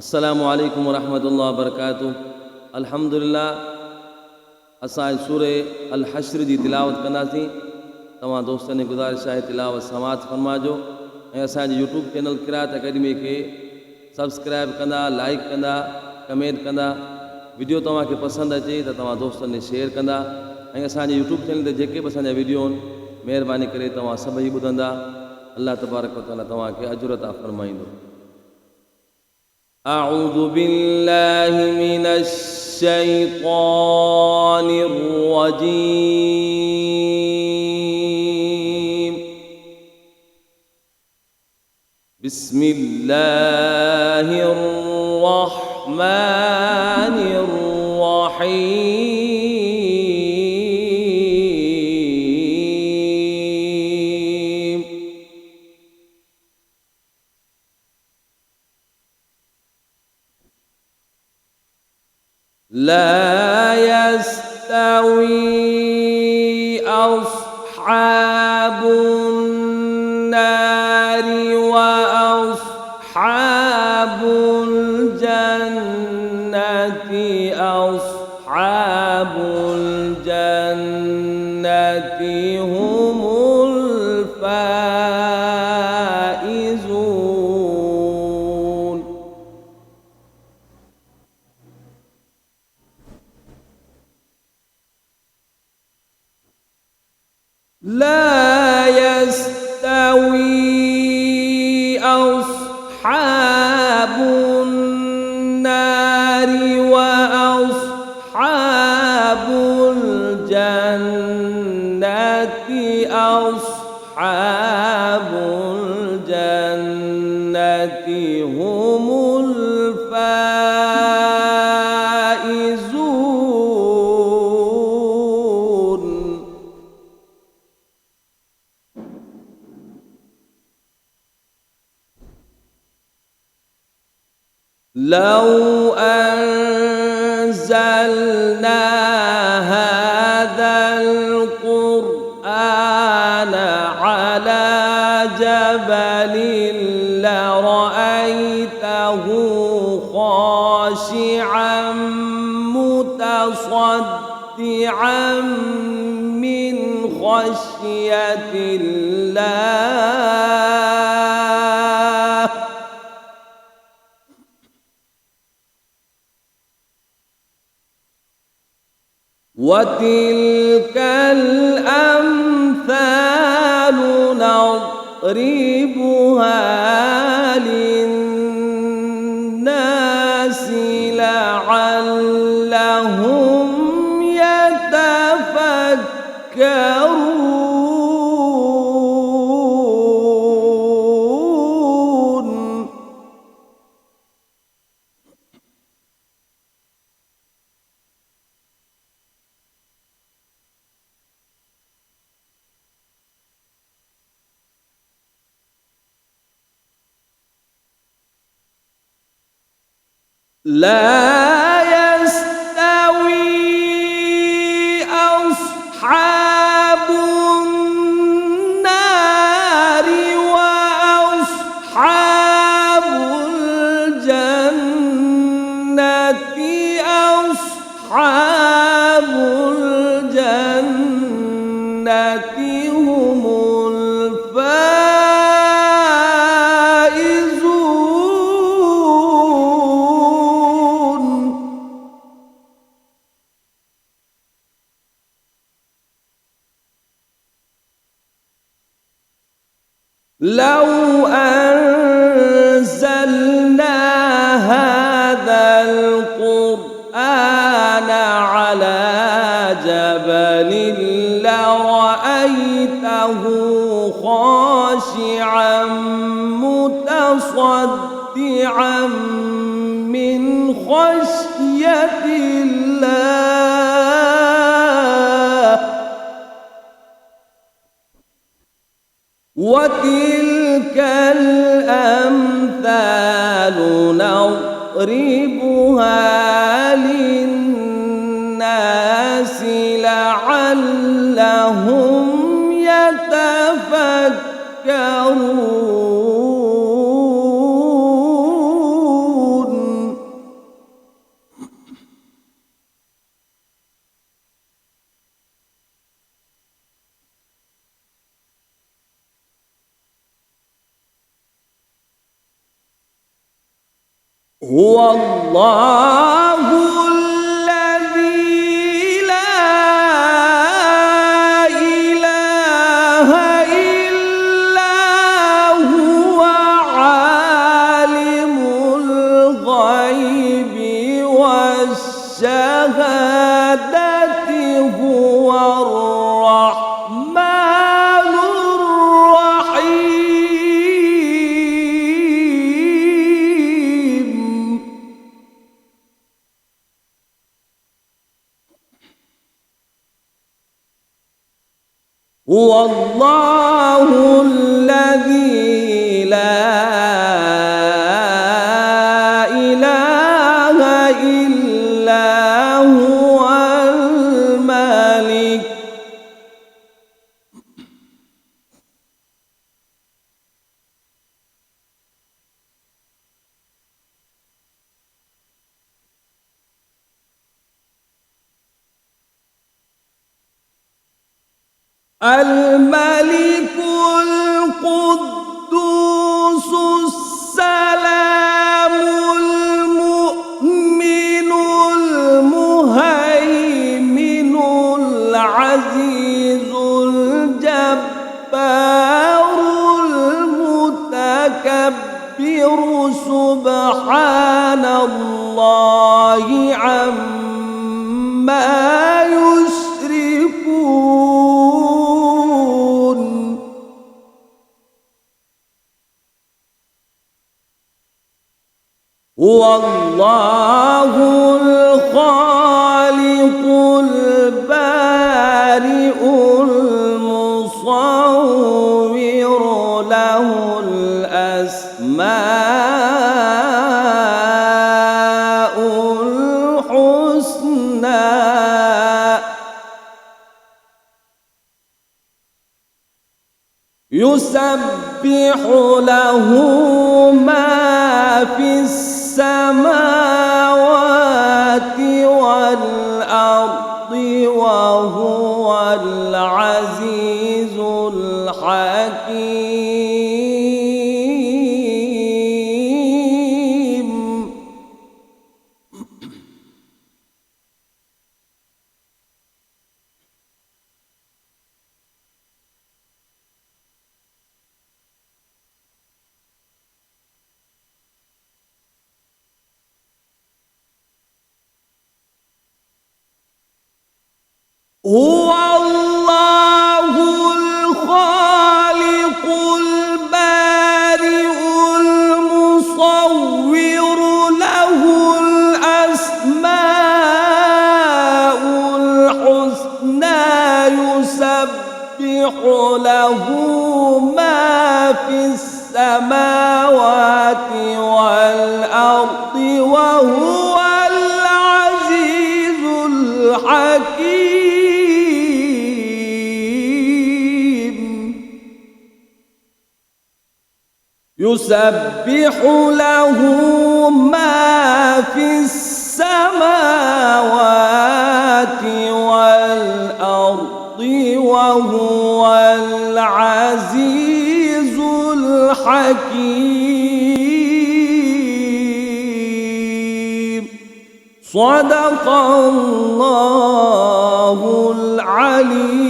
अस्सलामु अलैकुम वरहमतुल्लाहि वबरकातुहू। अल्हम्दुलिल्लाह असां सूरे अल हश्र जी तिलावत कंदासीं। तव्हां दोस्तनि जी गुज़ारिश आहे तिलावत समाअत फरमाइजो ऐं असांजे यूट्यूब चैनल क़िराअत अकेडमी खे सब्सक्राइब कंदा, लाइक कंदा, कमेंट कंदा। वीडियो तव्हांखे पसंदि अचे त तव्हां दोस्तनि खे शेयर कंदा ऐं असांजे यूट्यूब चैनल ते जेके बि असांजा वीडियो आहिनि महिरबानी करे तव्हां सभई ॿुधंदा। अल्लाह तबारक व तआला तव्हांखे अजुर अता फरमाईंदो। أعوذ بالله من الشيطان الرجيم. بسم الله الرحمن الرحيم. لا يستوي أصحاب النار وأصحاب الجنة. أصحاب الجنة هم الفائزون. لا يستوي أصحاب النار وأصحاب الجنة. أصحاب الجنة هم الفائزون. لو أنزلنا هذا القرآن على جبل لرأيته خاشعا متصدعا من خشية الله. وتلك الأمثال نضربها للناس لعلهم يتفكرون. لا يستوي أصحاب النار وأصحاب الجنة. أصحاب الجنة هم لو أنزلنا هذا القرآن على جبل لرأيته خاشعا متصدعا من خشية الله. وتلك الأمثال نضربها للناس لعلهم يتفكرون. هو الله الذي لا إله إلا هو عالم الغيب والشهادة هو الرحمن الرحيم. هو الله الذي لا إله إلا هو الملك الملك القدوس السلام المؤمن المهيمن العزيز الجبار المتكبر سبحان الله عما يشركون. هو الله الخالق البارئ المصور له الأسماء الحسنى يسبح له ما في السماوات والأرض وهو العزيز الحكيم. هو الله الخالق البارئ المصور له الأسماء الحسنى يسبح له ما في السماوات والأرض وهو العزيز الحكيم. يسبح له ما في السماوات والأرض وهو العزيز الحكيم. صدق الله العليم.